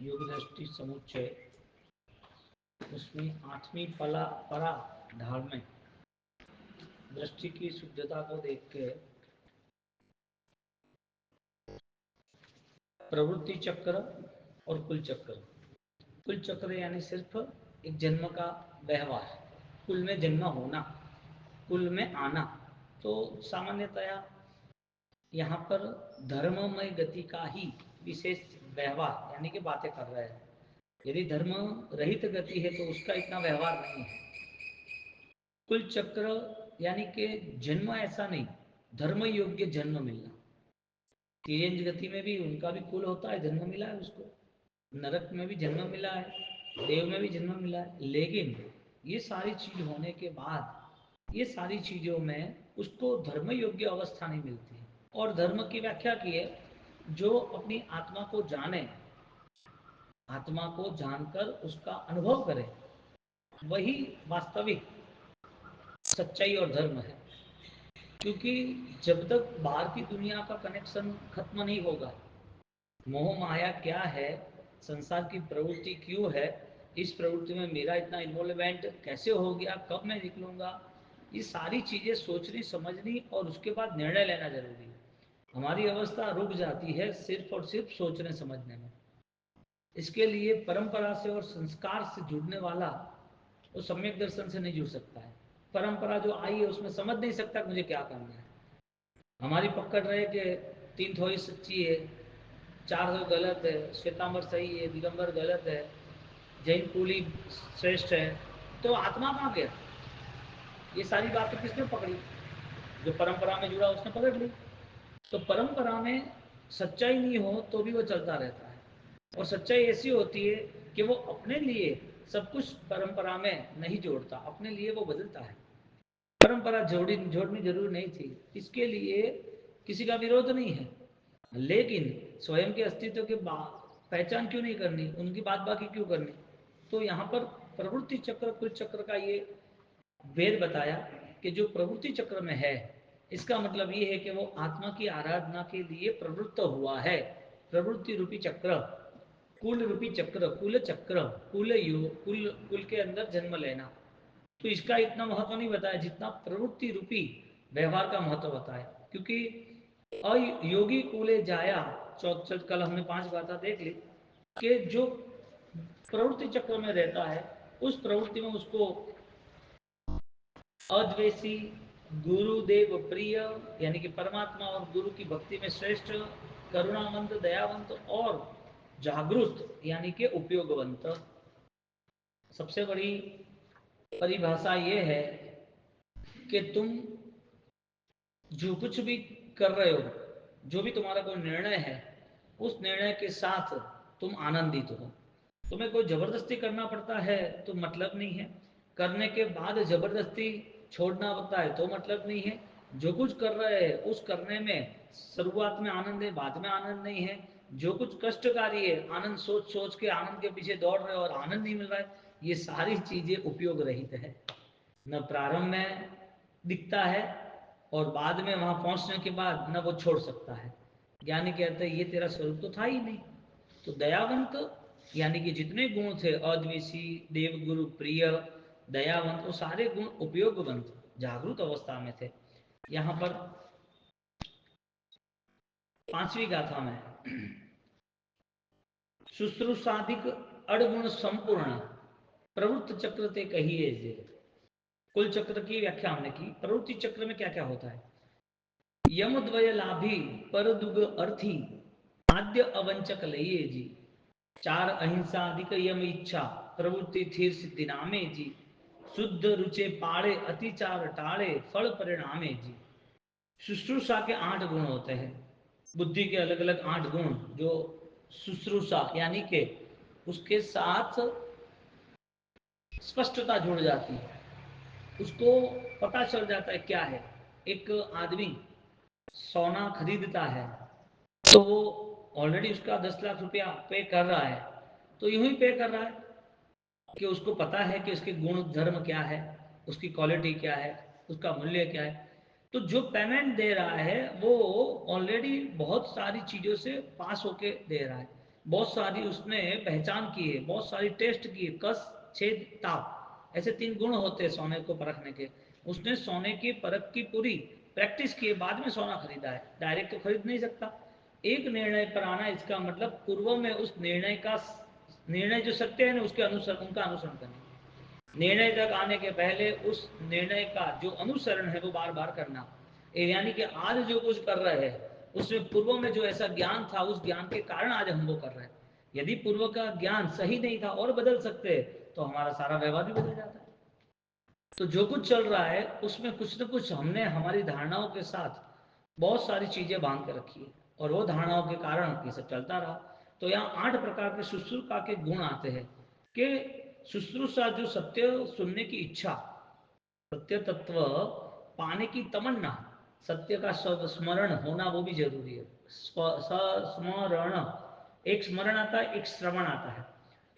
योग दृष्टि समुच्चय, उसमें आठवीं पला परा ढाल में दृष्टि की शुद्धता को देख के प्रवृत्ति चक्र और कुल चक्र, कुल चक्र यानी सिर्फ एक जन्म का व्यवहार, कुल में जन्म होना, कुल में आना। तो सामान्यतया यहाँ पर धर्ममय गति का ही विशेष व्यवहार यानी कि बातें कर रहे हैं। यदि धर्म रहित गति है तो उसका इतना व्यवहार नहीं है। कुल चक्र यानी कि जन्म ऐसा नहीं, धर्म योग्य जन्म मिलना। तिर्यंज गति में भी उनका भी कुल होता है, जन्म मिला है उसको, नरक में भी जन्म मिला है, देव में भी जन्म मिला है। लेकिन ये सारी चीज होने के बाद ये सारी चीजों में उसको धर्म योग्य अवस्था नहीं मिलती। और धर्म की व्याख्या की है, जो अपनी आत्मा को जाने, आत्मा को जानकर उसका अनुभव करे, वही वास्तविक सच्चाई और धर्म है। क्योंकि जब तक बाहर की दुनिया का कनेक्शन खत्म नहीं होगा, मोह माया क्या है, संसार की प्रवृत्ति क्यों है, इस प्रवृत्ति में मेरा इतना इन्वॉल्वमेंट कैसे हो गया, कब मैं निकलूंगा, ये सारी चीजें सोचनी समझनी और उसके बाद निर्णय लेना जरूरी है। हमारी अवस्था रुक जाती है सिर्फ और सिर्फ सोचने समझने में। इसके लिए परंपरा से और संस्कार से जुड़ने वाला वो सम्यक दर्शन से नहीं जुड़ सकता है। परंपरा जो आई है उसमें समझ नहीं सकता मुझे क्या करना है। हमारी पकड़ रहे कि तीन थोड़ी सच्ची है, चार थोड़ी गलत है, श्वेतांबर सही है, दिगंबर गलत है, जैन कुली श्रेष्ठ है। तो आत्मा कहाँ गया? ये सारी बातें किसने पकड़ी? जो परंपरा में जुड़ा उसने पकड़ ली। तो परंपरा में सच्चाई नहीं हो तो भी वो चलता रहता है। और सच्चाई ऐसी होती है कि वो अपने लिए सब कुछ परंपरा में नहीं जोड़ता, अपने लिए वो बदलता है। परंपरा जोड़नी जरूरी नहीं थी, इसके लिए किसी का विरोध नहीं है। लेकिन स्वयं के अस्तित्व के पहचान क्यों नहीं करनी, उनकी बात बाकी क्यों करनी? तो यहाँ पर प्रवृत्ति चक्र कुल चक्र का ये वेद बताया कि जो प्रवृत्ति चक्र में है, इसका मतलब ये है कि वो आत्मा की आराधना के लिए प्रवृत्त हुआ है। प्रवृत्ति रूपी चक्र, कुल रूपी चक्र, कुल चक्र, कुल योग, कुल कुल के अंदर जन्म लेना। तो इसका इतना महत्व नहीं बताया जितना प्रवृत्ति रूपी व्यवहार का महत्व बताया। क्योंकि अयोगी कुले जाया, कल हमने 5 गाथा देख ली कि जो प्रवृत्ति चक्र में रहता है उस प्रवृत्ति में उसको अद्वेषी, गुरुदेव प्रिय यानी कि परमात्मा और गुरु की भक्ति में श्रेष्ठ, करुणावंत, दयावंत और जागरूक यानी कि उपयोगवंत। सबसे बड़ी परिभाषा ये है कि तुम जो कुछ भी कर रहे हो, जो भी तुम्हारा कोई निर्णय है, उस निर्णय के साथ तुम आनंदित हो। तुम्हें कोई जबरदस्ती करना पड़ता है तो मतलब नहीं है, करने के बाद जबरदस्ती छोड़ना पड़ता है तो मतलब नहीं है। जो कुछ कर रहे हैं उस करने में शुरुआत में आनंद है, बाद में आनंद नहीं है। जो कुछ कष्टकारी है, आनंद सोच सोच के आनंद के पीछे दौड़ रहे हो और आनंद नहीं मिल रहा है, ये सारी चीजें उपयोग रहित है। न प्रारंभ में दिखता है और बाद में वहां पहुंचने के बाद न वो छोड़ सकता है। ज्ञानी कहते हैं ये तेरा स्वरूप तो था ही नहीं। तो दयावंत यानी कि जितने गुण थे, अद्वेषी, देवगुरु प्रिय, दयावंत, वो सारे गुण उपयोगवंत जागरूक अवस्था में थे। यहाँ पर 5वीं गाथा में शुश्रूषाधिक अड़गुण संपूर्ण प्रवृत्त चक्र ते कहिए जे। कुल चक्र की व्याख्या हमने की। प्रवृत्ति चक्र में क्या क्या होता है? यम द्वय लाभी पर दुग अर्थी आद्य अवंचक लइए जी। 4 अहिंसा अधिक यम इच्छा प्रवृत्ति थीर सिद्धि नामे जी। शुद्ध रुचे पाड़े अतिचार टाड़े फल परिणामे जी। शुश्रूषा के 8 गुण होते हैं। बुद्धि के अलग अलग 8 गुण जो शुश्रूषा यानी के उसके साथ स्पष्टता जुड़ जाती है, उसको पता चल जाता है क्या है। एक आदमी सोना खरीदता है तो वो ऑलरेडी उसका 10 लाख रुपया पे कर रहा है, तो यूं ही पे कर रहा है कि उसको पता है कि उसके गुण धर्म क्या है, उसकी क्वालिटी क्या है, उसका मूल्य क्या है। तो जो पेमेंट दे रहा है वो ऑलरेडी बहुत सारी चीज़ों से पास होके दे रहा है। बहुत सारी उसने पहचान की है, बहुत सारी टेस्ट की है, कस, छेद, ताप, ऐसे 3 गुण होते हैं सोने को परखने के। उसने सोने की परख की पूरी प्रैक्टिस की है, बाद में सोना खरीदा है, डायरेक्ट तो खरीद नहीं सकता। एक निर्णय पर आना, इसका मतलब पूर्व में उस निर्णय जो सत्य है ना, उसके अनुसरण, उनका अनुसरण करना। निर्णय तक आने के पहले उस निर्णय का जो अनुसरण है वो बार बार करना। यानी कि आज जो कुछ कर रहे हैं उसमें पूर्व में जो ऐसा ज्ञान था, उस ज्ञान के कारण आज हम वो कर रहे हैं। यदि पूर्व का ज्ञान सही नहीं था और बदल सकते तो हमारा सारा व्यवहार भी बदल जाता है। तो जो कुछ चल रहा है उसमें कुछ न कुछ हमने हमारी धारणाओं के साथ बहुत सारी चीजें बांध के रखी है, और वो धारणाओं के कारण ये सब चलता रहा। तो यहाँ 8 प्रकार के शुश्रूषा के गुण आते हैं कि शुश्रूषा जो सत्य सुनने की इच्छा, सत्य तत्व पाने की तमन्ना, सत्य का स्मरण होना वो भी जरूरी है। स्मरण, एक स्मरण आता है, एक श्रवण आता है।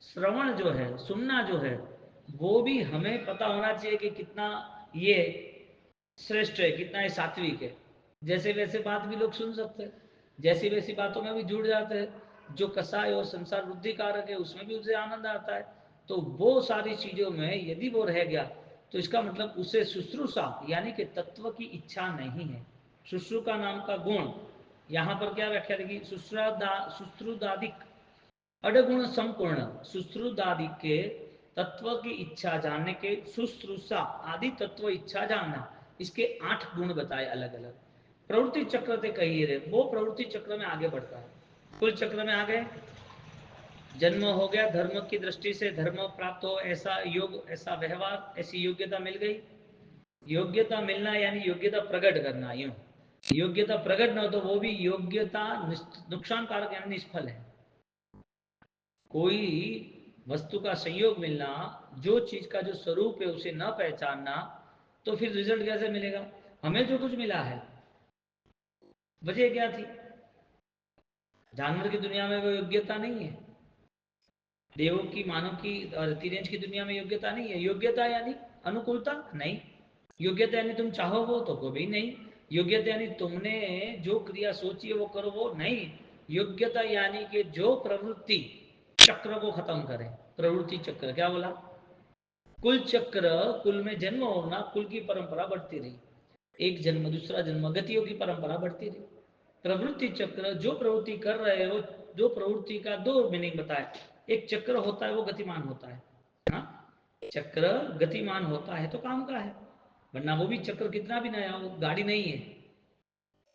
श्रवण जो है, सुनना जो है, वो भी हमें पता होना चाहिए कि कितना ये श्रेष्ठ है, कितना ये सात्विक है। जैसे वैसे बात भी लोग सुन सकते हैं, जैसी वैसी बातों में भी जुड़ जाते हैं। जो कसाय और संसार बुद्धि कारक है उसमें भी उसे आनंद आता है। तो वो सारी चीजों में यदि वो रह गया तो इसका मतलब उसे शुश्रूषा यानी कि तत्व की इच्छा नहीं है। शुश्रु का नाम का गुण यहाँ पर क्या व्याख्या देगी? शुश्रुदादिक अडगुण संपूर्ण, शुश्रुदादि के तत्व की इच्छा जानने के, शुश्रूषा आदि तत्व इच्छा जानना, इसके 8 गुण बताए अलग अलग। प्रवृत्ति चक्र से कहिए रे, वो प्रवृत्ति चक्र में आगे बढ़ता है। कुल चक्र में आगे जन्म हो गया, धर्म की दृष्टि से धर्म प्राप्त हो, ऐसा योग, ऐसा व्यवहार, ऐसी योग्यता मिल गई। योग्यता मिलना यानी योग्यता प्रकट करना। यूं योग्यता प्रकट न हो तो वो भी योग्यता नुकसान कारक यानी निष्फल है। कोई वस्तु का संयोग मिलना, जो चीज का जो स्वरूप है उसे न पहचानना, तो फिर रिजल्ट कैसे मिलेगा? हमें जो कुछ मिला है वजह क्या थी? जानवर की दुनिया में वो योग्यता नहीं है, देवों की, मानव की और तिरेंज की दुनिया में योग्यता नहीं है। योग्यता यानी अनुकूलता नहीं, योग्यता यानी तुम चाहो वो तो भी नहीं, योग्यता यानी तुमने जो क्रिया सोची है वो करो वो नहीं। योग्यता यानी कि जो प्रवृत्ति चक्र को खत्म करे, प्रवृत्ति चक्र। क्या बोला? कुल चक्र, कुल में जन्म होना, कुल की परंपरा बढ़ती रही, एक जन्म दूसरा जन्म, गतियों की परंपरा बढ़ती रही। प्रवृत्ति चक्र, जो प्रवृत्ति कर रहे हो, जो प्रवृत्ति का 2 मीनिंग बताए। एक चक्र होता है वो गतिमान होता है, हाँ, चक्र गतिमान होता है तो काम का है, वरना वो भी चक्र कितना भी नया हो, गाड़ी नहीं है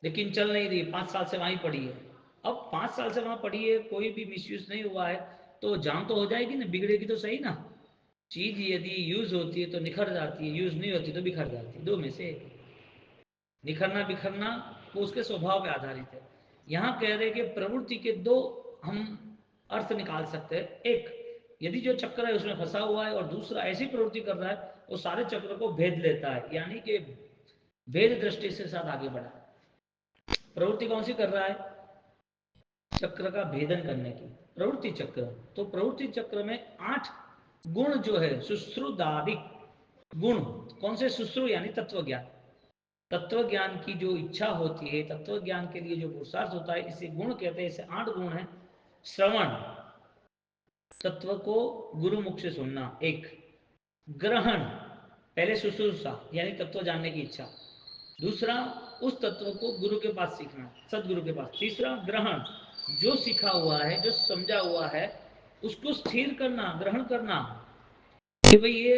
लेकिन चल नहीं रही, 5 साल से वहीं पड़ी है। अब 5 साल से वहां पड़ी है, कोई भी मिसयूज नहीं हुआ है, तो जाम तो हो जाएगी ना, बिगड़ेगी तो सही ना। चीज यदि यूज होती है तो निखर जाती है, यूज नहीं होती तो बिखर जाती है, 2 में से एक। निखरना बिखरना वो उसके स्वभाव पे आधारित है। यहाँ कह रहे कि प्रवृत्ति के 2 हम अर्थ निकाल सकते हैं। एक, यदि जो चक्र है उसमें फंसा हुआ है, और दूसरा ऐसी प्रवृत्ति कर रहा है वो सारे चक्र को भेद लेता है, यानी कि भेद दृष्टि से साथ आगे बढ़ा। प्रवृत्ति कौन सी कर रहा है? चक्र का भेदन करने की प्रवृत्ति चक्र। तो प्रवृत्ति चक्र में 8 गुण जो है, शुश्रुदादिक गुण। कौन से? शुश्रु यानी तत्व ज्ञान, तत्व ज्ञान की जो इच्छा होती है, तत्व ज्ञान के लिए जो पुरुषार्थ होता है, इसे गुण कहते हैं। इसे 8 गुण है। श्रवण, तत्व को गुरु मुख से सुनना, एक। ग्रहण, पहले शुश्रूषा यानी तत्व जानने की इच्छा, दूसरा उस तत्व को गुरु के पास सीखना, सदगुरु के पास। तीसरा ग्रहण, जो सीखा हुआ है, जो समझा हुआ है, उसको स्थिर करना, ग्रहण करना कि भाई ये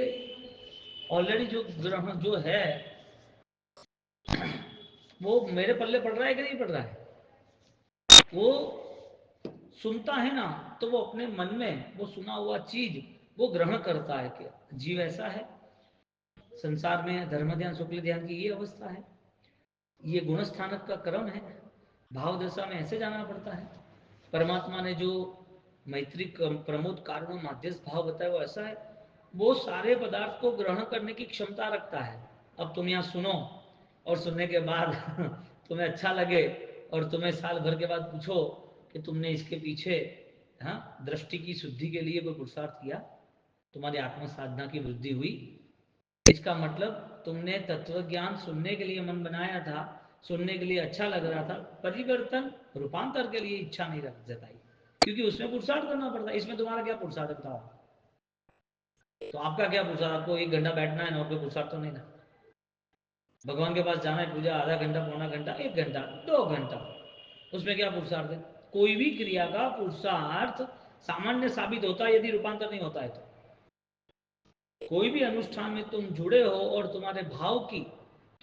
ऑलरेडी जो ग्रहण जो है वो मेरे पल्ले पड़ रहा है कि नहीं पड़ रहा है। वो सुनता है ना, तो वो अपने मन में वो सुना हुआ चीज वो ग्रहण करता है कि जीव ऐसा है। संसार में धर्म ध्यान शुक्ल ध्यान की ये अवस्था है, ये गुणस्थानक का क्रम है। भाव दशा में ऐसे जाना पड़ता है। परमात्मा ने जो मैत्री प्रमोद कारण माध्यस्थ भाव बताया वो ऐसा है। वो सारे पदार्थ को ग्रहण करने की क्षमता रखता है। अब तुम यहाँ सुनो और सुनने के बाद तुम्हें अच्छा लगे, और तुम्हें साल भर के बाद पूछो कि तुमने इसके पीछे, हाँ, दृष्टि की शुद्धि के लिए कोई पुरुषार्थ किया, तुम्हारी आत्म साधना की वृद्धि हुई, इसका मतलब तुमने तत्व ज्ञान सुनने के लिए मन बनाया था, सुनने के लिए अच्छा लग रहा था, परिवर्तन रूपांतर के लिए इच्छा नहीं रख जताई। क्योंकि उसमें पुरुषार्थ करना पड़ता है। इसमें तुम्हारा क्या पुरुषार्थ बताओ? तो आपका क्या पुरुषार्थ? आपको 1 घंटा बैठना है ना, कोई पुरुषार्थ तो नहीं ना। भगवान के पास जाना है, पूजा आधा घंटा, पौना घंटा, 1 घंटा, 2 घंटा, उसमें क्या पुरुषार्थ है? कोई भी क्रिया का पुरुषार्थ सामान्य साबित होता है यदि रूपांतर नहीं होता है तो। कोई भी अनुष्ठान में तुम जुड़े हो और तुम्हारे भाव की,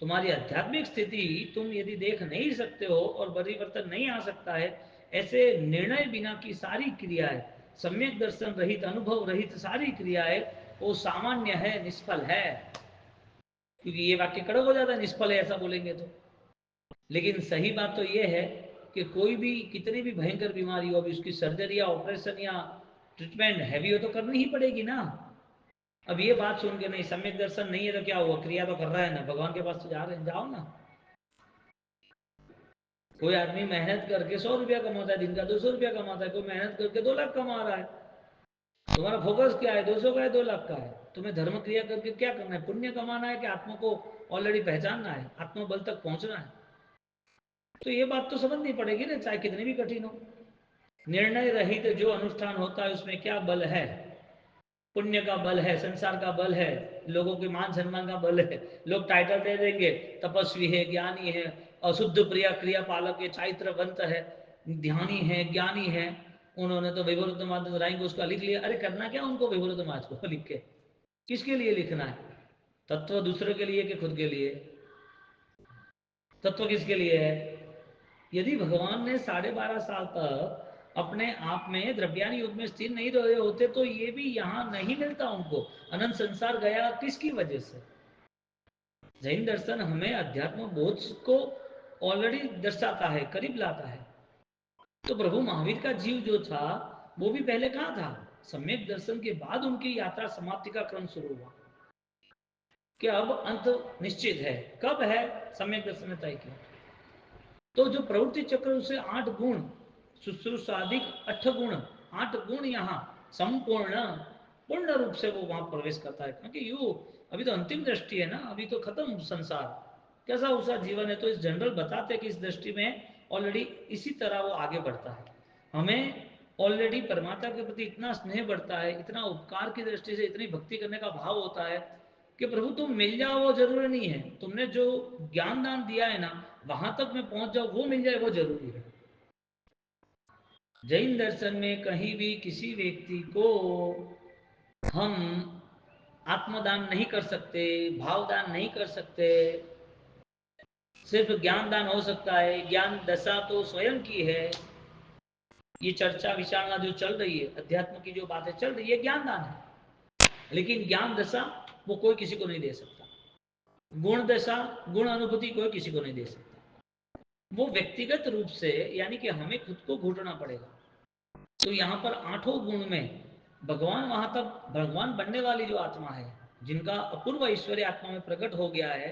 तुम्हारी आध्यात्मिक स्थिति तुम यदि देख नहीं सकते हो और परिवर्तन नहीं आ सकता है, ऐसे निर्णय बिना की सारी क्रियाएं, सम्यक दर्शन रहित, अनुभव रहित सारी क्रियाएं, वो सामान्य है, निष्फल है। क्योंकि ये वाक्य कड़क हो जाता है, निष्फल है ऐसा बोलेंगे तो। लेकिन सही बात तो ये है कि कोई भी कितनी भी भयंकर बीमारी हो, अभी उसकी सर्जरी या ऑपरेशन या ट्रीटमेंट हैवी हो तो करनी ही पड़ेगी ना। अब ये बात सुन के नहीं, सम्यक दर्शन नहीं है तो क्या हुआ, क्रिया तो कर रहा है ना, भगवान के पास तो जा रहे हैं, जाओ ना। कोई आदमी मेहनत करके 100 रुपया कमाता है दिन का, 200 रुपया कमाता है, कोई मेहनत करके 2 लाख कमा रहा है। तुम्हारा फोकस क्या है? 200 का है, 2 लाख का है? तुम्हें धर्म क्रिया करके क्या करना है? पुण्य कमाना है कि आत्मा को ऑलरेडी पहचानना है, आत्मबल तक पहुंचना है? तो ये बात तो समझनी पड़ेगी ना, चाहे कितनी भी कठिन हो। निर्णय रहित जो अनुष्ठान होता है उसमें क्या बल है? पुण्य का बल है, संसार का बल है, लोगों के मान सम्मान का बल है। लोग टाइटल दे देंगे, तपस्वी है, ज्ञानी है, अशुद्ध प्रिया क्रिया पालक है, चारित्रवंत है, ध्यानी है, ज्ञानी है। उन्होंने तो वैभवतमाज राय को उसका लिख लिया। अरे करना क्या उनको वैभवतमाज को लिख के? किसके लिए लिखना है? तत्व दूसरे के लिए कि खुद के लिए? तत्व किसके लिए है? यदि भगवान ने 12.5 साल तक अपने आप में द्रव्यानी युग में स्थिर नहीं रहे होते तो ये भी यहां नहीं मिलता उनको। अनंत संसार गया किसकी वजह से? जैन दर्शन हमें अध्यात्म बोध को ऑलरेडी दर्शाता है, करीब लाता है। तो प्रभु महावीर का जीव जो था वो भी पहले कहां था? सम्यक दर्शन के बाद उनकी यात्रा समाप्ति का क्रम शुरू हुआ कि अब अंत निश्चित है। कब है? सम्यक दर्शन ने तय किया। तो जो प्रवृत्ति चक्र उसे 8 गुण, शुश्रूषाधिक 8 गुण, 8 गुण यहाँ संपूर्ण पूर्ण रूप से वो वहां प्रवेश करता है। क्योंकि यू अभी तो अंतिम दृष्टि है ना, अभी तो खत्म संसार, कैसा उसका जीवन है। तो इस जनरल बताते हैं कि इस दृष्टि में ऑलरेडी इसी तरह वो आगे बढ़ता है। हमें ऑलरेडी परमात्मा के प्रति इतना स्नेह बढ़ता है, इतना उपकार की दृष्टि से इतनी भक्ति करने का भाव होता है कि प्रभु तुम मिल जाओ वो जरूरी नहीं है, तुमने जो ज्ञान दान दिया है ना वहां तक मैं पहुंच जाऊं वो मिल जाए वो जरूरी है। जैन दर्शन में कहीं भी किसी व्यक्ति को हम आत्मदान नहीं कर सकते, भावदान नहीं कर सकते, सिर्फ ज्ञान दान हो सकता है। ज्ञान दशा तो स्वयं की है। ये चर्चा विचारणा जो चल रही है, अध्यात्म की जो बातें चल रही है, ज्ञान दान है। लेकिन ज्ञान दशा वो कोई किसी को नहीं दे सकता। गुण दशा, गुण अनुभूति कोई किसी को नहीं दे सकता। वो व्यक्तिगत रूप से, यानी कि हमें खुद को घुटना पड़ेगा। तो यहाँ पर 8 गुण में भगवान, वहां तक भगवान बनने वाली जो आत्मा है, जिनका अपूर्व ऐश्वर्य आत्मा में प्रकट हो गया है,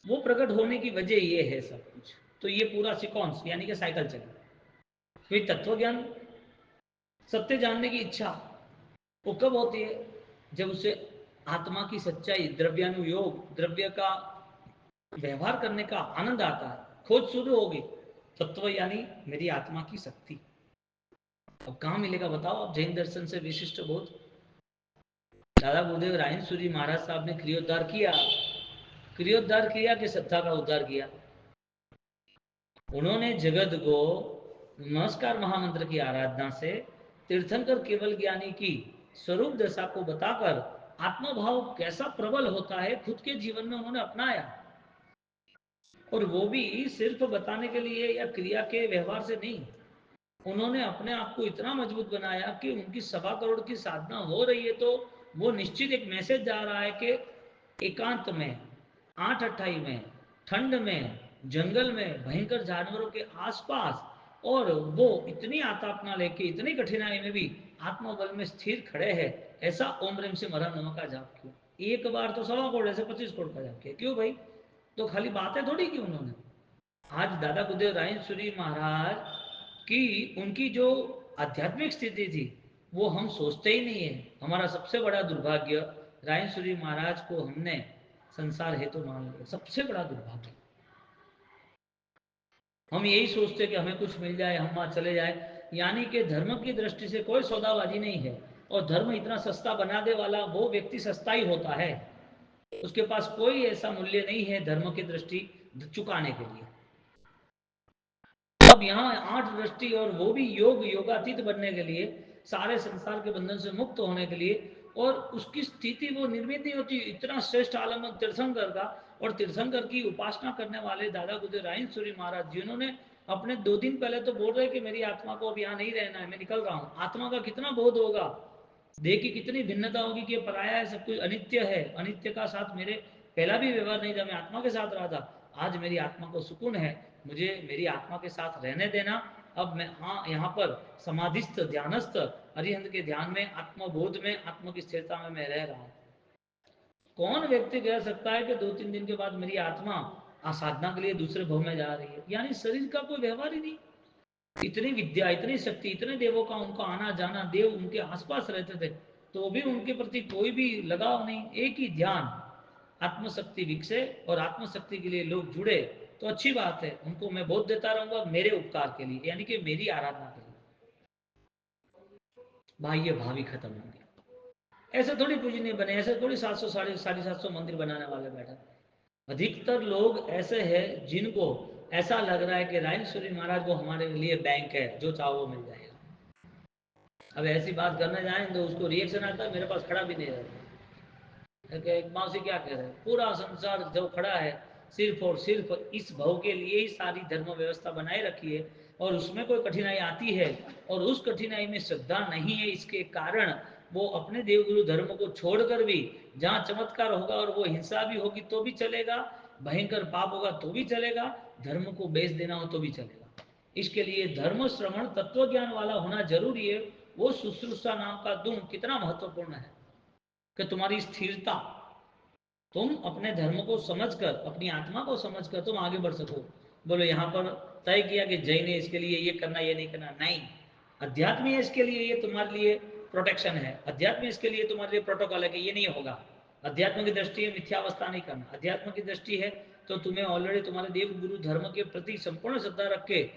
वो प्रकट होने की वजह ये है सब कुछ। तो ये पूरा सिक्वेंस यानी कि साइकिल चली। फिर तत्व ज्ञान, सत्य जानने की इच्छा, वो कब होती है? जब उसे आत्मा की सच्चाई, द्रव्यानुयोग, द्रव्य का व्यवहार करने का आनंद आता है, खोज शुरू होगी। तत्व यानी मेरी आत्मा की शक्ति। अब कहाँ मिलेगा बताओ आप? जैन दर्शन से विशिष्ट बोध दादा गुरुदेव रायन सूरी महाराज साहब ने क्रियोद्धार किया। क्रियोद्धार किया कि सत्ता का उद्धार किया? उन्होंने जगत को नमस्कार महामंत्र की आराधना से तीर्थंकर केवल ज्ञानी की स्वरूप दशा को बताकर आत्मभाव कैसा प्रबल होता है खुद के जीवन में उन्होंने अपनाया। और वो भी सिर्फ बताने के लिए या क्रिया के व्यवहार से नहीं, उन्होंने अपने आप को इतना मजबूत बनाया कि उनकी 1.25 करोड़ की साधना हो रही है तो वो निश्चित एक मैसेज जा रहा है कि एकांत में, 8 अट्ठाई में, ठंड में, जंगल में, भयंकर जानवरों के आसपास, और वो इतनी आतापना लेके इतनी कठिनाई में भी आत्मबल में स्थिर खड़े हैं। ऐसा ओम रेम से मरा नमः का जाप क्यों? एक बार तो 1.25 करोड़, ऐसे 25 करोड़ का जाप किया क्यों भाई? तो खाली बातें थोड़ी की उन्होंने। आज दादा गुरुदेव रायन सूरी महाराज की, उनकी जो आध्यात्मिक स्थिति थी वो हम सोचते ही नहीं है। हमारा सबसे बड़ा दुर्भाग्य, रायन सूरी महाराज को हमने संसार हेतु मान लिया, सबसे बड़ा दुर्भाग्य। हम यही सोचते कि हमें कुछ मिल जाए, हम वहां चले जाए। यानी कि धर्म की दृष्टि से कोई सौदाबाजी नहीं है, और धर्म इतना सस्ता बना दे वाला वो व्यक्ति सस्ता ही होता है, उसके पास कोई ऐसा मूल्य नहीं है धर्म की दृष्टि चुकाने के लिए। अब यहाँ 8 दृष्टि, और वो भी योगातीत बनने के लिए, सारे संसार के बंधन से मुक्त होने के लिए, और उसकी स्थिति वो निर्मित नहीं होती। इतना श्रेष्ठ आलम तीर्थंकर का, और तीर्थंकर की उपासना करने वाले दादा गुजर रायन सूरी महाराज, जिन्होंने अपने 2 दिन पहले तो बोल रहे कि मेरी आत्मा को अब यहाँ नहीं रहना है, मैं निकल रहा हूँ। आत्मा का कितना बोध होगा, देखिए कितनी भिन्नता होगी कि पराया है, सब कुछ अनित्य है, अनित्य का साथ मेरे पहला भी व्यवहार नहीं था, मैं आत्मा के साथ रहा था, आज मेरी आत्मा को सुकून है, मुझे मेरी आत्मा के साथ रहने देना। अब मैं यहाँ पर समाधिस्थ ध्यानस्थ अरिहंत के ध्यान में, आत्मबोध में, आत्मा की स्थिरता में मैं रह रहा हूँ। कौन व्यक्ति कह सकता है कि 2-3 दिन के बाद मेरी आत्मा साधना के लिए दूसरे भव में जा रही है? यानी शरीर का कोई व्यवहार ही नहीं। इतनी विद्या, इतनी शक्ति, इतने देवों का उनका आना जाना, देव उनके आसपास रहते थे, तो भी उनके प्रति कोई भी लगाव नहीं। एक ही ध्यान, आत्मशक्ति विकसे और आत्मशक्ति के लिए लोग जुड़े तो अच्छी बात है, उनको मैं बोध देता रहूंगा मेरे उपकार के लिए, यानी कि मेरी आराधना के लिए। बाह्य भावी खत्म हो गया। ऐसे थोड़ी पूजनीय बने, ऐसे थोड़ी 700 साढ़े 700 मंदिर बनाने वाले बैठे। अधिकतर लोग ऐसे हैं जिनको ऐसा लग रहा है कि रायन सूरी महाराज को हमारे लिए बैंक है, जो चाहो वो मिल जाएगा। अब ऐसी बात करने जाए तो उसको रिएक्शन आता है, मेरे पास खड़ा भी नहीं रहता। एक मौसी क्या कह रहे हैं, पूरा संसार जो खड़ा है सिर्फ और सिर्फ इस भव के लिए ही सारी धर्म व्यवस्था बनाए रखी है, और उसमें कोई कठिनाई आती है और उस कठिनाई में श्रद्धा नहीं है, इसके कारण वो अपने देवगुरु धर्म को छोड़कर भी, जहाँ चमत्कार होगा और वो हिंसा भी होगी तो भी चलेगा, भयंकर पाप होगा तो भी चलेगा, धर्म को बेच देना हो तो भी चलेगा। इसके लिए धर्म श्रवण तत्व ज्ञान वाला होना जरूरी है। वो शुश्रूषा नाम का दुम कितना महत्वपूर्ण है कि तुम्हारी स्थिरता, तुम अपने धर्म को समझकर, अपनी आत्मा को समझकर तुम आगे बढ़ सको। बोलो यहाँ पर तय किया कि जैन है इसके लिए ये करना ये नहीं करना, नहीं। अध्यात्म है इसके लिए, ये तुम्हारे लिए प्रोटेक्शन है। अध्यात्म इसके लिए तुम्हारे लिए प्रोटोकॉल है कि ये नहीं होगा। अध्यात्म की दृष्टि है मिथ्यावस्था नहीं करना। अध्यात्म की दृष्टि है तो तुम्हें ऑलरेडी तुम्हारे देव गुरु धर्म के प्रति संपूर्ण श्रद्धा रख के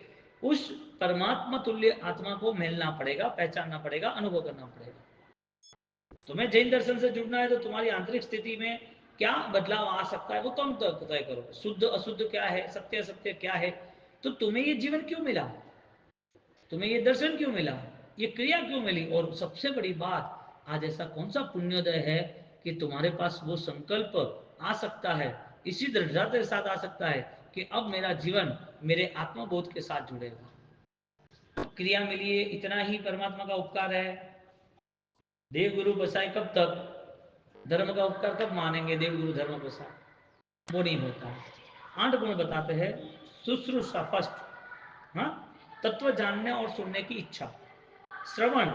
उस परमात्मा तुल्य आत्मा को मिलना पड़ेगा, पहचानना पड़ेगा, अनुभव करना पड़ेगा। तुम्हें जैन दर्शन से जुड़ना है तो तुम्हारी आंतरिक स्थिति में क्या बदलाव आ सकता है वो तुम तय करो। शुद्ध अशुद्ध क्या है, सत्य असत्य क्या है, तो तुम्हें ये जीवन क्यों मिला, तुम्हें ये दर्शन क्यों मिला, ये क्रिया क्यों मिली, और सबसे बड़ी बात, आज ऐसा कौन सा पुण्योदय है कि तुम्हारे पास वो संकल्प आ सकता है, इसी दृढ़ता के साथ आ सकता है कि अब मेरा जीवन मेरे आत्मबोध के साथ जुड़ेगा। क्रिया मिली है, इतना ही परमात्मा का उपकार है। देव गुरु बसाए कब तक, धर्म का उपकार कब मानेंगे, देव गुरु धर्म बसाए, वो नहीं होता है। 8 गुण बताते हैं। शुश्रूषा फर्स्ट, हाँ, तत्व जानने और सुनने की इच्छा। श्रवण,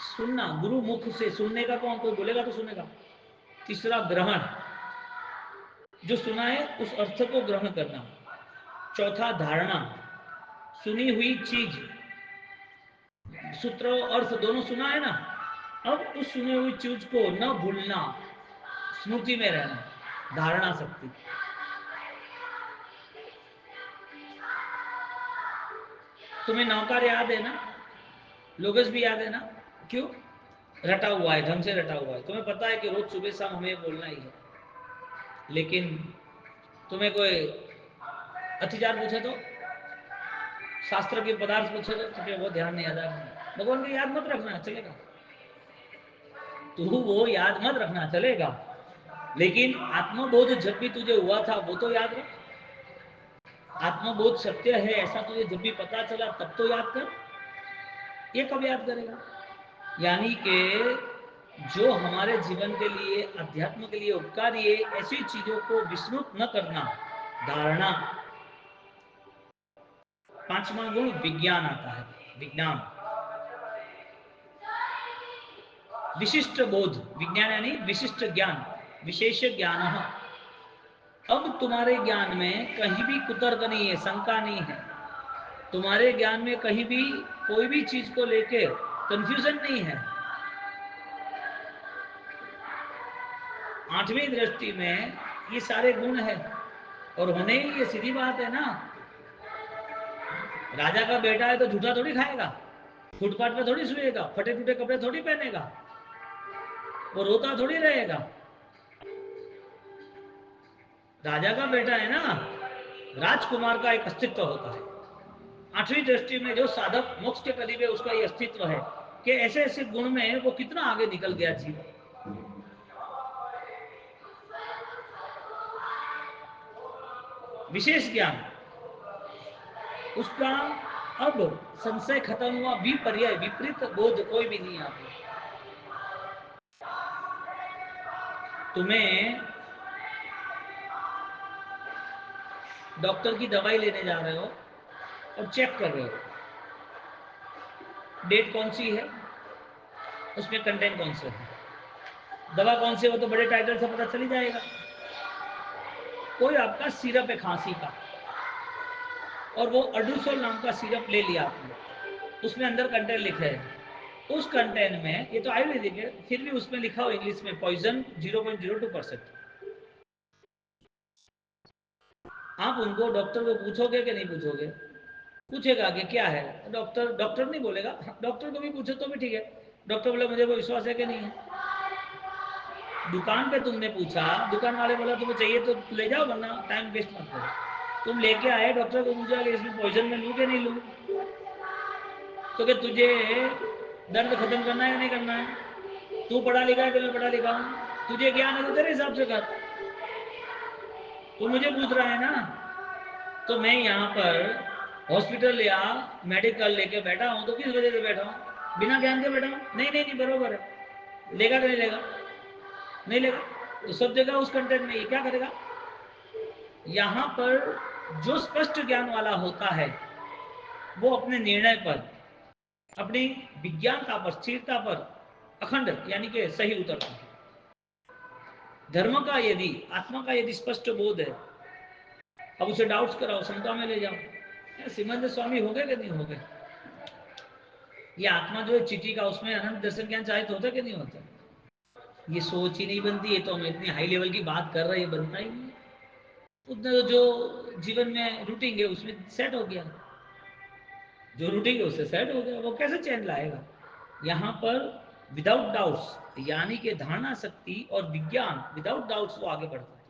सुनना, गुरु मुख से सुनने का, कौन कोई बोलेगा तो सुनेगा। तीसरा ग्रहण, जो सुना है उस अर्थ को ग्रहण करना। चौथा धारणा, सुनी हुई चीज, सूत्र और अर्थ दोनों सुना है ना, अब उस सुनी हुई चीज को न भूलना, स्मृति में रहना, धारणा शक्ति। तुम्हें नौकार याद है ना, लोगस भी याद है ना, क्यों रटा हुआ है, ढंग से रटा हुआ है। तुम्हें पता है कि रोज सुबह शाम हमें बोलना ही है, लेकिन तुम्हें कोई अतिचार पूछे तो, शास्त्र के पदार्थ पूछे तो तुम्हें वो ध्यान नहीं आता। भगवान को याद मत रखना, चलेगा, तू वो याद मत रखना, चलेगा, लेकिन आत्मबोध जब भी तुझे हुआ था वो तो याद रख। आत्मबोध सत्य है ऐसा तुझे जब भी पता चला तब तो याद कर, ये कब याद करेगा? यानी कि जो हमारे जीवन के लिए, अध्यात्म के लिए उपकारी है, ऐसी चीजों को विस्मृत न करना, धारणा। 5वां गुण विज्ञान आता है, विज्ञान, विशिष्ट बोध। विज्ञान यानी विशिष्ट ज्ञान, विशेष ज्ञान। अब तुम्हारे ज्ञान में कहीं भी कुतर्क नहीं है, शंका नहीं है, तुम्हारे ज्ञान में कहीं भी कोई भी चीज को लेके कंफ्यूजन नहीं है। 8वीं दृष्टि में ये सारे गुण है, और होने ही, ये सीधी बात है ना। राजा का बेटा है तो झूठा थोड़ी खाएगा, फुटपाथ पे थोड़ी सोएगा, फटे टूटे कपड़े थोड़ी पहनेगा, वो रोता थोड़ी रहेगा। राजा का बेटा है ना, राजकुमार का एक अस्तित्व होता है। आठवीं दृष्टि में जो साधक मोक्ष के करीब है उसका ये अस्तित्व है कि ऐसे ऐसे गुण में वो कितना आगे निकल गया जीवन। विशेष ज्ञान उसका, अब संशय खत्म हुआ, विपर्य विपरीत बोध कोई भी नहीं आता। तुम्हें डॉक्टर की दवाई लेने जा रहे हो और चेक कर रहे हो डेट कौन सी है, उसमें कंटेंट कौन सा है, दवा कौन सी है, वो तो बड़े टाइटल से पता चल ही जाएगा। कोई आपका सिरप है खांसी का और वो अडुसोल नाम का सिरप ले लिया आपने, उसमें अंदर कंटेंट लिखा है, उस कंटेंट में, ये तो आयुर्वेदिक है, फिर भी उसमें लिखा हो इंग्लिश में पॉइजन 0.02%। आप उनको डॉक्टर को पूछोगे कि नहीं पूछोगे? पूछेगा कि क्या है, डॉक्टर डॉक्टर नहीं बोलेगा, डॉक्टर को भी पूछो तो भी ठीक है, डॉक्टर बोले मुझे कोई विश्वास है कि नहीं है। दुकान पे तुमने पूछा, दुकान वाले बोला तुम्हें चाहिए तो ले जाओ वरना टाइम वेस्ट मत करो। तुम लेके आए, डॉक्टर को पूछा कि इसमें पॉइजन में लूँ कि नहीं लूँ, तो क्या तुझे दर्द खत्म करना है या नहीं करना है? तू पढ़ा लिखा है कि मैं पढ़ा लिखा हूँ, तुझे ज्ञान है तो तेरे हिसाब से कर, तू मुझे पूछ रहा है ना। तो मैं यहाँ पर हॉस्पिटल या मेडिकल लेके बैठा हूँ तो किस वजह से बैठा हूँ? बिना ज्ञान के बैठा हूँ? नहीं नहीं नहीं, बरोबर है। लेगा कि नहीं लेगा? नहीं लेगा। तो सब जगह उस कंटेंट में ये क्या करेगा? यहाँ पर जो स्पष्ट ज्ञान वाला होता है वो अपने निर्णय पर, अपनी विज्ञानता पर, स्थिरता पर अखंड यानी कि सही उतरता है। धर्म का यदि, आत्मा का यदि स्पष्ट बोध है, अब उसे डाउट्स कराओ, शंका में ले जाओ, सिमंद स्वामी हो गए कि नहीं हो गए? ये आत्मा जो है चिट्ठी का, उसमें अनंत दर्शन ज्ञान चाहिए होता कि नहीं होता? ये सोच ही नहीं बनती है, तो हम इतनी हाई लेवल की बात कर रहे हैं, बनता ही नहीं। उतना तो जो जीवन में रूटीन है उसमें सेट हो गया, जो रूटीन है उससे सेट हो गया, वो कैसे चैन लाएगा? यहाँ पर विदाउट डाउट्स यानी कि धारणा शक्ति और विज्ञान, विदाउट डाउट्स वो आगे बढ़ता है।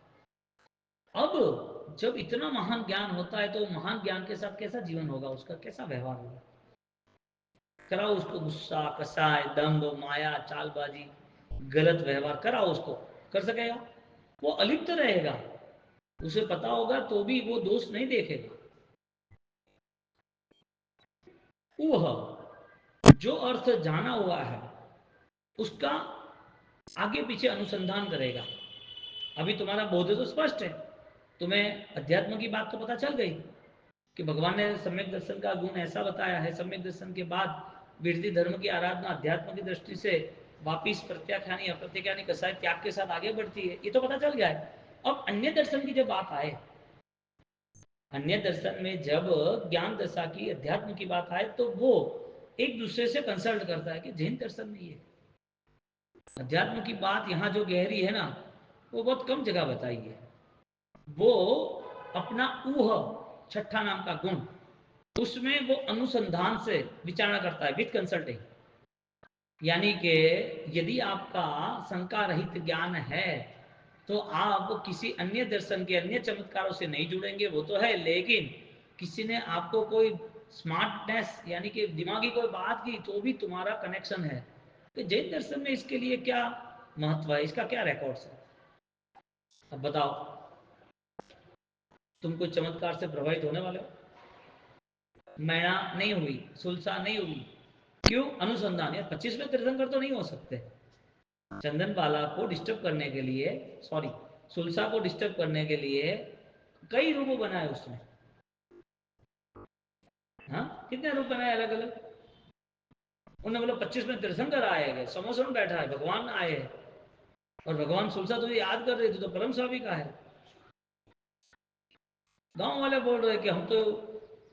अब जब इतना महान ज्ञान होता है तो महान ज्ञान के साथ कैसा जीवन होगा, उसका कैसा व्यवहार होगा? कराओ उसको गुस्सा, कसाय, दंभ, माया, चालबाजी, गलत व्यवहार कराओ उसको, कर सकेगा? वो अलिप्त रहेगा, उसे पता होगा तो भी वो दोष नहीं देखेगा। वह जो अर्थ जाना हुआ है उसका आगे पीछे अनुसंधान करेगा। अभी तुम्हारा बोध तो स्पष्ट है, तुम्हें अध्यात्म की बात तो पता चल गई कि भगवान ने सम्यक दर्शन का गुण ऐसा बताया है, सम्यक दर्शन के बाद वृद्धि धर्म की आराधना अध्यात्म की दृष्टि से वापिस प्रत्याख्यानी अप्रत्याख्यानी कसाय त्याग के साथ आगे बढ़ती है, ये तो पता चल गया है। अब अन्य दर्शन की जब बात आए, अन्य दर्शन में जब ज्ञान दशा की, अध्यात्म की बात आए, तो वो एक दूसरे से कंसल्ट करता है कि जैन दर्शन में ये अध्यात्म की बात यहाँ जो गहरी है ना, वो बहुत कम जगह बताई है। वो अपना ऊह छठा नाम का गुण, उसमें वो अनुसंधान से विचारणा करता है विद कंसल्टिंग। यानी कि यदि आपका शंका रहित ज्ञान है तो आप किसी अन्य दर्शन के अन्य चमत्कारों से नहीं जुड़ेंगे, वो तो है, लेकिन किसी ने आपको कोई स्मार्टनेस यानी कि दिमागी कोई बात की तो भी तुम्हारा कनेक्शन है। तो जैन दर्शन में इसके लिए क्या महत्व है, इसका क्या रिकॉर्ड्स है? अब बताओ, तुम कोई चमत्कार से प्रभावित होने वाले हो? मैना नहीं हुई, सुलसा नहीं हुई, क्यों? अनुसंधान। या 25वें तीर्थंकर तो नहीं हो सकते। चंदन बाला को डिस्टर्ब करने के लिए, सॉरी, सुलसा को डिस्टर्ब करने के लिए कई रूप बनाए उसने। हाँ, कितने रूप बनाए अलग अलग। उन्होंने बोला 25वें तीर्थंकर आए गए, समोसन बैठा है, भगवान आए हैं, और भगवान सुलसा तुझे याद कर रहे थे तो परम स्वामी का है। गांव वाले बोल रहे कि हम तो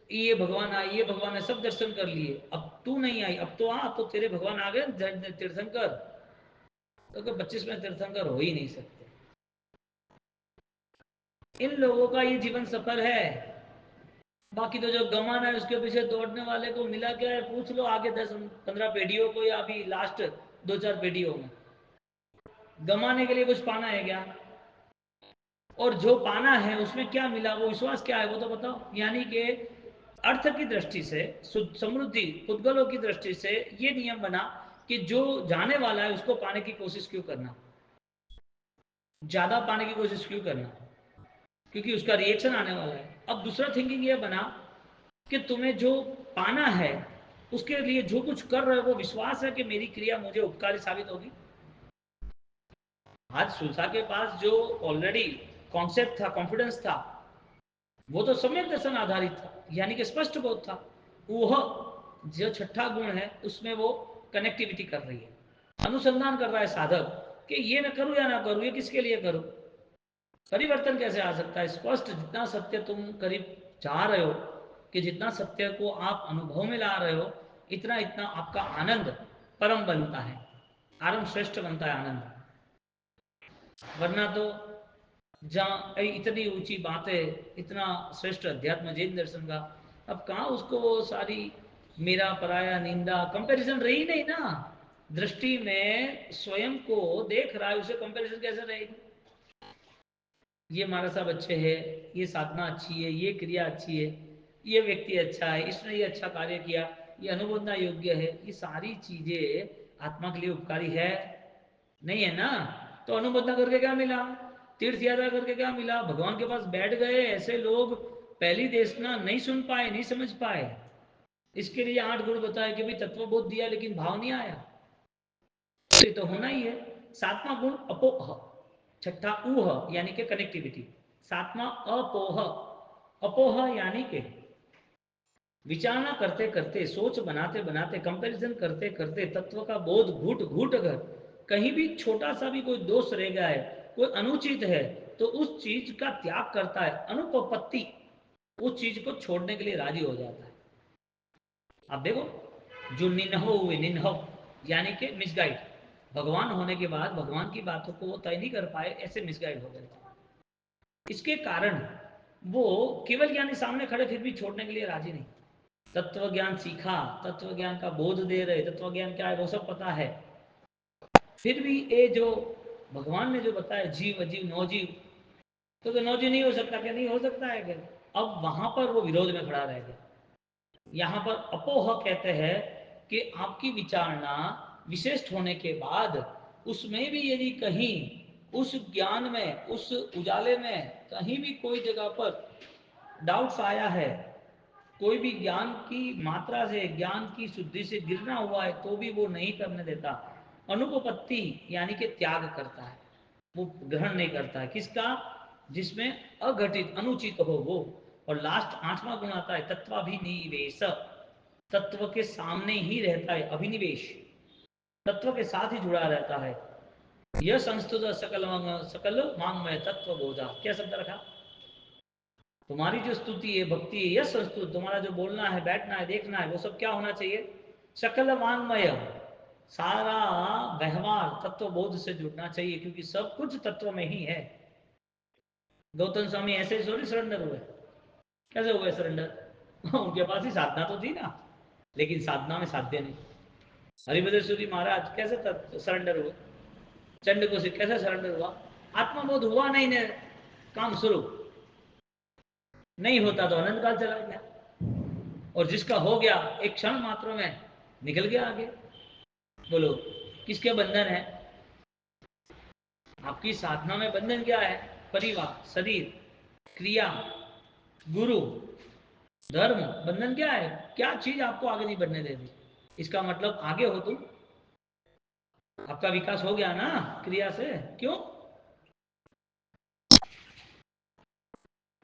ये भगवान आए, ये भगवान है, सब दर्शन कर लिए, अब तू नहीं आई, अब तो आ, अब तो तेरे भगवान आ गए तीर्थंकर, तो 25वें तीर्थंकर हो ही नहीं सकते। इन लोगों का ये जीवन सफल है। बाकी तो जो गमान है उसके पीछे दौड़ने वाले को मिला क्या है, पूछ लो आगे 10-15 पीढ़ियों को या अभी लास्ट 2-4 पीढ़ियों में। गमाने के लिए कुछ पाना है क्या? और जो पाना है उसमें क्या मिला, वो विश्वास क्या है वो तो बताओ। यानी कि अर्थ की दृष्टि से, समृद्धि पुद्गलों की दृष्टि से ये नियम बना कि जो जाने वाला है उसको पाने की कोशिश क्यों करना, ज्यादा पाने की कोशिश क्यों करना, क्योंकि उसका रिएक्शन आने वाला है। अब दूसरा थिंकिंग ये बना कि तुम्हें जो पाना है उसके लिए जो कुछ कर रहे हो वो विश्वास है कि मेरी क्रिया मुझे उपकारी साबित होगी। आज सुलसा के पास जो ऑलरेडी कॉन्सेप्ट था, कॉन्फिडेंस था, वो तो सम्यक दर्शन आधारित था, यानी कि स्पष्ट बोध था। वह जो छठा गुण है उसमें वो कनेक्टिविटी कर रही है, अनुसंधान कर रहा है साधक कि ये मैं करूं या ना करूं, ये किसके लिए करूं, परिवर्तन कैसे आ सकता है। स्पष्ट जितना सत्य तुम करीब चाह रहे हो, कि जितना सत्य को आप अनुभव में ला रहे हो, इतना इतना आपका आनंद परम बनता है, आरम श्रेष्ठ बनता है आनंद। वरना तो जहाँ इतनी ऊंची बातें, इतना श्रेष्ठ अध्यात्म जैन दर्शन का, अब कहाँ उसको वो सारी मेरा पराया निंदा कंपैरिजन रही नहीं ना। दृष्टि में स्वयं को देख रहा है, उसे कंपैरिजन कैसे रहेगी। ये हमारा सब अच्छे है, ये साधना अच्छी है, ये क्रिया अच्छी है, ये व्यक्ति अच्छा है, इसने ये अच्छा कार्य किया, ये अनुमोदना योग्य है, ये सारी चीजें आत्मा के लिए उपकारी है नहीं है ना। तो अनुमोदना करके क्या मिला, तीर्थ यात्रा करके क्या मिला, भगवान के पास बैठ गए ऐसे लोग, पहली देशना नहीं सुन पाए, नहीं समझ पाए, इसके लिए 8 गुण बताए कि भाई तत्वबोध दिया लेकिन भाव नहीं आया, तो ये तो होना ही है। सातवां गुण अपोह, छठा ऊह यानी कि कनेक्टिविटी, सातवां अपोह, अपोह यानी कि विचारणा करते करते, सोच बनाते बनाते, कंपैरिजन करते करते, तत्व का बोध घूट घूट कर कहीं भी छोटा सा भी कोई दोष रह गया है, कोई अनुचित है, तो उस चीज का त्याग करता है, अनुपपत्ति, उस चीज को छोड़ने के लिए राजी हो जाता है। आप देखो, जो निन्हो हुए, निन्हो यानी कि मिसगाइड, भगवान होने के बाद भगवान की बातों को वो तय नहीं कर पाए, ऐसे मिसगाइड हो गए थे। इसके कारण वो केवल ज्ञानी सामने खड़े फिर भी छोड़ने के लिए राजी नहीं। तत्व ज्ञान सीखा, तत्व ज्ञान का बोध दे रहे, तत्व ज्ञान क्या है वो सब पता है, फिर भी ये जो भगवान ने जो बताया जीव अजीव नौजीव, तो नौजीव नहीं हो सकता क्या, नहीं हो सकता है क्या। अब वहां पर वो विरोध में खड़ा रह गया। यहाँ पर अपोह कहते हैं कि आपकी विचारणा विशिष्ट होने के बाद उसमें भी यदि कहीं उस ज्ञान में, उस उजाले में कहीं भी कोई जगह पर डाउट्स आया है, कोई भी ज्ञान की मात्रा से, ज्ञान की शुद्धि से गिरना हुआ है, तो भी वो नहीं करने देता, अनुपपत्ति यानी कि त्याग करता है, वो ग्रहण नहीं करता है किसका, जिसमें अघटित अनुचित हो वो। और लास्ट 8वां गुण आता है तत्वाभिनिवेश, तत्व के सामने ही रहता है, अभिनिवेश, तत्व के साथ ही जुड़ा रहता है। यह संस्तुत सकल सकल मांगमय तत्व बोधा, क्या शब्द रखा, तुम्हारी जो स्तुति है, भक्ति है, यह संस्तुत, तुम्हारा जो बोलना है, बैठना है, देखना है, वो सब क्या होना चाहिए, सकल वांगमय, सारा व्यवहार तत्व बोध से जुड़ना चाहिए, क्योंकि सब कुछ तत्व में ही है। गौतम स्वामी ऐसे थोड़ी सरेंडर हुए, कैसे हुए सरेंडर उनके पास ही साधना तो थी ना, लेकिन साधना में साध्य नहीं। हरिभद्र महाराज कैसे सरेंडर हुए, चंड को कैसे सरेंडर हुआ, आत्मबोध हुआ नहीं ने काम शुरू नहीं होता तो अनंत काल चला गया, और जिसका हो गया एक क्षण मात्र में निकल गया आगे। बोलो किसके बंधन है, आपकी साधना में बंधन क्या है, परिवार, शरीर, क्रिया, गुरु, धर्म, बंधन क्या है, क्या चीज आपको आगे नहीं बढ़ने दे रही। इसका मतलब आगे हो तुम, आपका विकास हो गया ना क्रिया से, क्यों,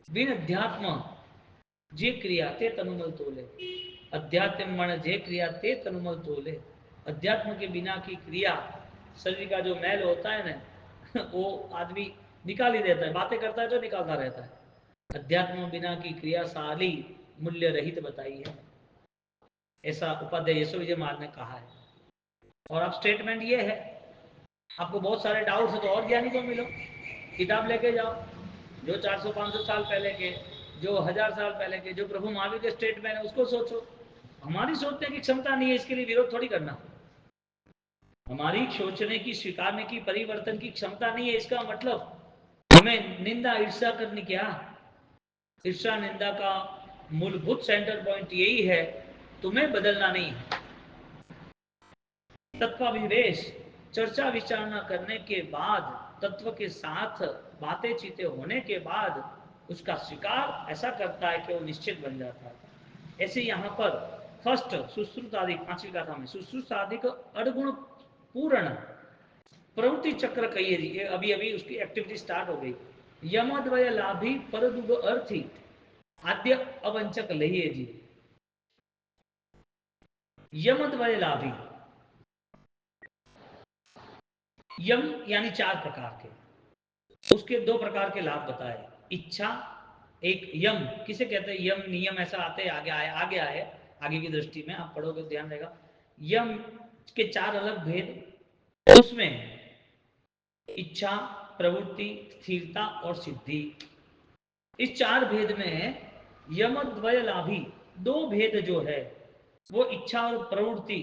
बिन अध्यात्म जे क्रिया ते तनुमल तोले, अध्यात्म मन जे क्रिया ते तनुमल तोले, अध्यात्म के बिना की क्रिया, शरीर का जो मैल होता है ना वो आदमी निकाल ही देता है, बातें करता है तो निकालता रहता है। अध्यात्म बिना की क्रिया साली मूल्य रहित बताई है, ऐसा उपाध्याय यशो विजय महाराज ने कहा है। और अब स्टेटमेंट ये है, आपको बहुत सारे डाउट्स है तो और ज्ञानी को मिलो, किताब लेके जाओ, जो 400-500 साल पहले के जो 1000 साल पहले के, जो प्रभु महावीर के स्टेटमेंट है उसको सोचो। हमारी सोचने की क्षमता नहीं है, इसके लिए विरोध थोड़ी करना। हमारी सोचने की, स्वीकारने की, परिवर्तन की क्षमता नहीं है, इसका मतलब हमें निंदा ईर्ष्या करनी क्या? ईर्ष्या निंदा का मूलभूत सेंटर पॉइंट यही है, तुम्हें बदलना नहीं है। तत्वाभिवेश, चर्चा विचारणा करने के बाद, तत्व के साथ बातें चीते होने के बाद उसका स्वीकार ऐसा करता है कि वो निश्चित बन जाता है। ऐसे यहाँ पर फर्स्ट सुश्रुताधिक, 5वीं गाथा में सुश्रुताधिक अड़गुण पूर्ण प्रवृत्ति चक्र कहिए जी, अभी अभी उसकी एक्टिविटी स्टार्ट हो गई। यमद्वय लाभी परदुग अर्थी आद्य अवंचक लहिए जी। यमद्वय लाभी, यम यानी 4 प्रकार के, उसके 2 प्रकार के लाभ बताए। इच्छा, एक यम किसे कहते हैं? यम नियम ऐसा आते हैं, आगे आए आगे की दृष्टि में आप पढ़ोगे ध्यान रहेगा। यम के 4 अलग भेद, उसमें इच्छा, प्रवृत्ति, स्थिरता और सिद्धि। इस 4 भेद में यमद्वय लाभी 2 भेद जो है वो इच्छा और प्रवृत्ति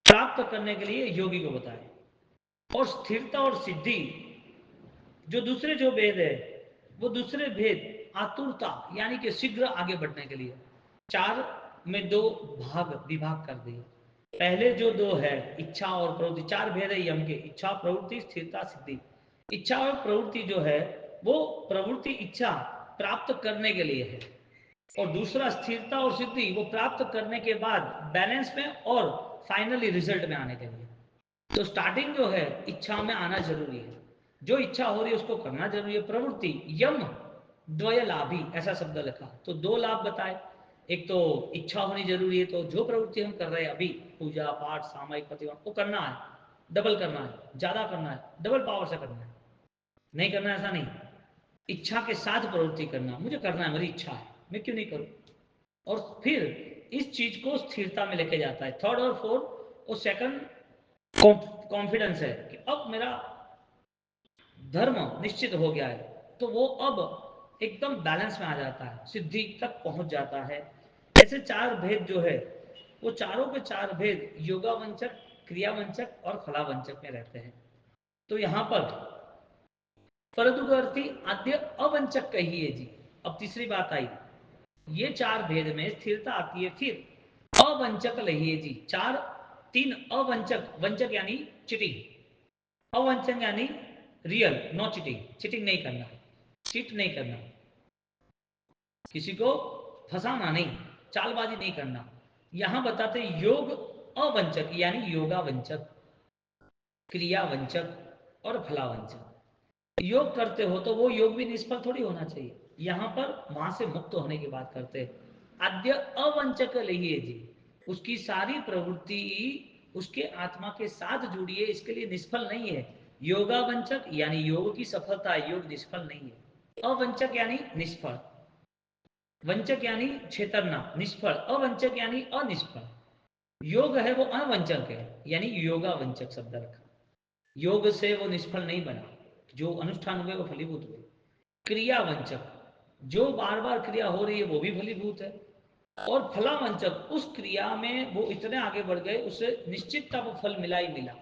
प्राप्त करने के लिए योगी को बताए, और स्थिरता और सिद्धि जो दूसरे जो भेद है वो दूसरे भेद आतुरता यानी कि शीघ्र आगे बढ़ने के लिए 4 में 2 विभाग कर दिए। पहले जो 2 है इच्छा और प्रवृत्ति, 4 भेद है यम के, इच्छा, प्रवृत्ति, स्थिरता, सिद्धि। इच्छा और प्रवृत्ति जो है वो प्रवृत्ति इच्छा प्राप्त करने के लिए है, और दूसरा स्थिरता और सिद्धि वो प्राप्त करने के बाद बैलेंस में और फाइनली रिजल्ट में आने के लिए। तो स्टार्टिंग जो है इच्छा में आना जरूरी है, जो इच्छा हो रही है उसको करना जरूरी है। प्रवृत्ति यम द्वय लाभी ऐसा शब्द लिखा, तो 2 लाभ बताए। एक तो इच्छा होनी जरूरी है, तो जो प्रवृत्ति हम कर रहे हैं अभी, पूजा पाठ सामायिक प्रतिमा, वो करना है, डबल करना है, ज्यादा करना है, डबल पावर से करना है, नहीं करना ऐसा नहीं। इच्छा के साथ प्रवृत्ति करना, मुझे करना है, मेरी इच्छा है, मैं क्यों नहीं करूं। और फिर इस चीज को स्थिरता में लेके जाता है। थर्ड और फोर्थ और सेकंड कॉन्फिडेंस है कि अब मेरा धर्म निश्चित हो गया है, तो वो अब एकदम बैलेंस में आ जाता है, सिद्धि तक पहुंच जाता है। ऐसे 4 भेद जो है वो चारों के 4 भेद योगावंचक, क्रियावंचक और फलावंचक में रहते हैं। तो यहां पर परदुगर्थी आद्य अवंचक कहिए जी। अब तीसरी बात आई, ये 4 भेद में स्थिरता आती है, फिर अवंचक लहिए जी। 3 अवंचक, वंचक यानी चिटिंग, अवंचक यानी रियल, नो चिटिंग, चिटिंग नहीं करना, चीट नहीं करना, किसी को फंसाना नहीं, चालबाजी नहीं करना। यहां बताते योग अवंचक यानी योगावंचक, क्रियावंचक और फलावंचक। योग करते हो तो वो योग भी निष्फल थोड़ी होना चाहिए, यहां पर वहां से मुक्त होने की बात करते हैं। आद्य अवंचक लहिए जी, उसकी सारी प्रवृत्ति उसके आत्मा के साथ जुड़ी है, इसके लिए निष्फल नहीं है। योगावंचक यानी योग की सफलता, योग निष्फल नहीं है। अवंचक यानी निष्फल, वंचक यानी छेतरना, निष्फल, अवंचक यानी अनिष्फल। योग है वो अवंचक है, यानी योगावंचक शब्द रखा। योग से वो निष्फल नहीं बना, जो अनुष्ठान हुए वो फलीभूत हुए। क्रियावंचक, जो बार बार क्रिया हो रही है वो भी फलीभूत है। और फलावंचक, उस क्रिया में वो इतने आगे बढ़ गए उसे निश्चितता वो फल मिला ही मिला।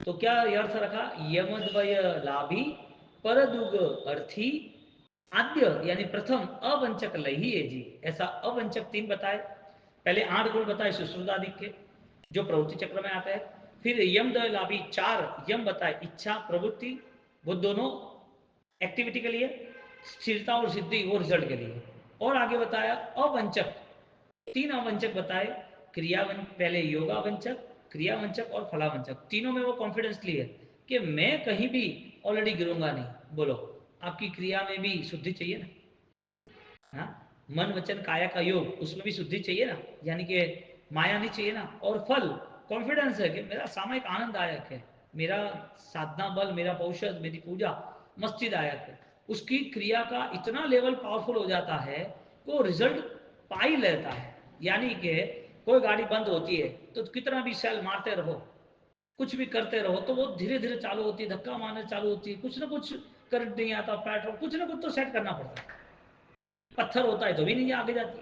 तो क्या अर्थ रखा? यमद्वय लाभी परदुग अर्थी आद्य यानी प्रथम अवंचक लहिए जी। ऐसा अवंचक 3 बताए, पहले 8 गुण बताए सुश्रुतादिक के जो प्रवृत्ति चक्र में आते हैं, फिर यमद्वय लाभी 4 यम बताए, इच्छा प्रवृत्ति वो दोनों एक्टिविटी के लिए, स्थिरता और सिद्धि वो रिजल्ट के लिए। और आगे बताया अवंचक, 3 अवंचक बताए, पहले योगावंचक, क्रियावंचक और फलावंचक। तीनों में वो कॉन्फिडेंस क्लियर कि मैं कहीं भी ऑलरेडी गिरूंगा नहीं। बोलो, आपकी क्रिया में भी शुद्धि चाहिए ना, हाँ? मन वचन काया का योग, उसमें भी शुद्धि चाहिए ना, यानी कि माया नहीं चाहिए ना। और फल कॉन्फिडेंस है कि मेरा सामयिक आनंददायक है, मेरा साधना बल, मेरा औषध, मेरी पूजा मस्तिदायक है। उसकी क्रिया का इतना लेवल पावरफुल हो जाता है वो रिजल्ट पा ही लेता है। यानी कि कोई गाड़ी बंद होती है तो कितना भी सेल मारते रहो, कुछ भी करते रहो, तो वो धीरे धीरे चालू होती है, धक्का मारने चालू होती है, कुछ ना कुछ करंट नहीं आता, पेट्रोल कुछ ना कुछ तो सेट करना पड़ता है। पत्थर होता है तो भी नहीं आगे जाती,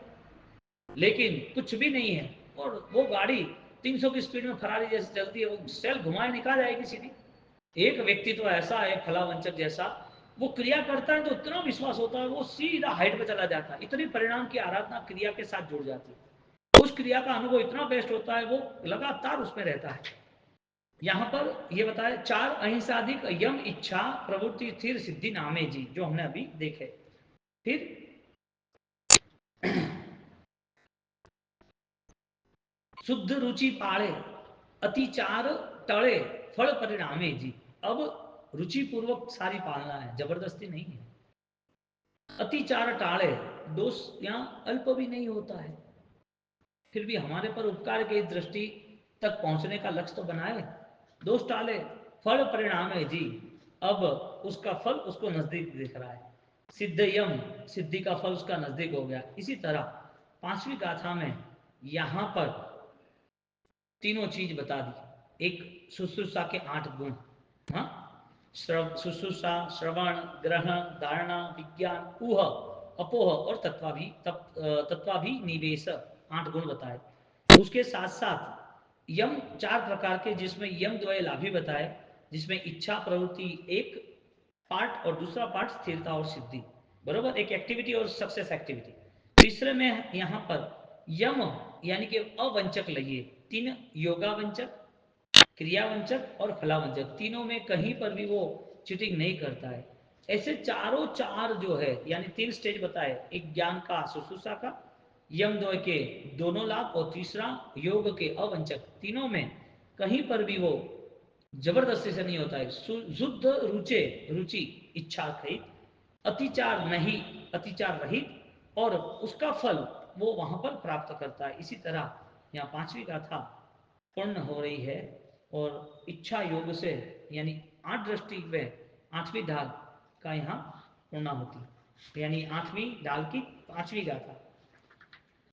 लेकिन कुछ भी नहीं है और वो गाड़ी 300 की स्पीड में फरारी जैसे चलती है, वो सेल घुमाए निकाल जाएगी सीधी। एक व्यक्ति तो ऐसा है फलावंचक जैसा, वो क्रिया करता है तो इतना विश्वास होता है, वो सीधा हाइट पे चला जाता है, इतनी परिणाम की आराधना क्रिया के साथ जुड़ जाती है, उस क्रिया का अनुभव इतना बेस्ट होता है, वो लगातार उसमें रहता है। यहाँ पर ये बताया 4 अहिंसाधिक यम इच्छा प्रवृत्ति स्थिर सिद्धि नामे जी, जो हमने अभी देखे। फिर शुद्ध रुचि पाड़े अतिचार टळे फल परिणामे जी। अब रुचि पूर्वक सारी पालना है, जबरदस्ती नहीं है। अतिचार टाले, दोष यहाँ अल्प भी नहीं होता है, फिर भी हमारे पर उपकार के दृष्टि तक पहुंचने का लक्ष्य तो बनाए, दोष टाले फल परिणाम है जी। अब उसका फल उसको नजदीक दिख रहा है, सिद्धयम, सिद्धि का फल उसका नजदीक हो गया। इसी तरह 5वीं गाथा में यहां पर तीनों चीज बता दी। एक शुश्रूषा के 8 गुण, हाँ, शुश्रूषा, श्रवण, ग्रहण, धारणा, विज्ञान, ऊह, अपोह और तत्वाभिनिवेश, 8 गुण बताए। उसके साथ साथ यम 4 प्रकार के, जिसमें यम द्वय लाभी बताए, जिसमें इच्छा प्रवृत्ति एक पार्ट और दूसरा पार्ट स्थिरता और सिद्धि, बरोबर, एक एक्टिविटी और सक्सेस एक्टिविटी। तीसरे में यहां पर यम यानी कि अवंचक लगिए, 3 योगावंचक, क्रियावंचक और फलावंचक, तीनों में कहीं पर भी वो चीटिंग नहीं करता है। ऐसे चारों चार जो है, यानी 3 स्टेज बताए, एक ज्ञान का शुश्रूषा का, यम द्वय के दोनों लाभ और तीसरा योग के अवंचक, तीनों में कहीं पर भी वो जबरदस्ती से नहीं होता है, शुद्ध रुचे रुचि इच्छा रहित, अतिचार नहीं, अतिचार रहित, और उसका फल वो वहां पर प्राप्त करता है। इसी तरह यहाँ 5वीं गाथा पूर्ण हो रही है और इच्छा योग से, यानी 8 दृष्टि में 8वीं ढाल का यहाँ पूर्णा होती, यानी 8वीं ढाल की 5वीं गाथा।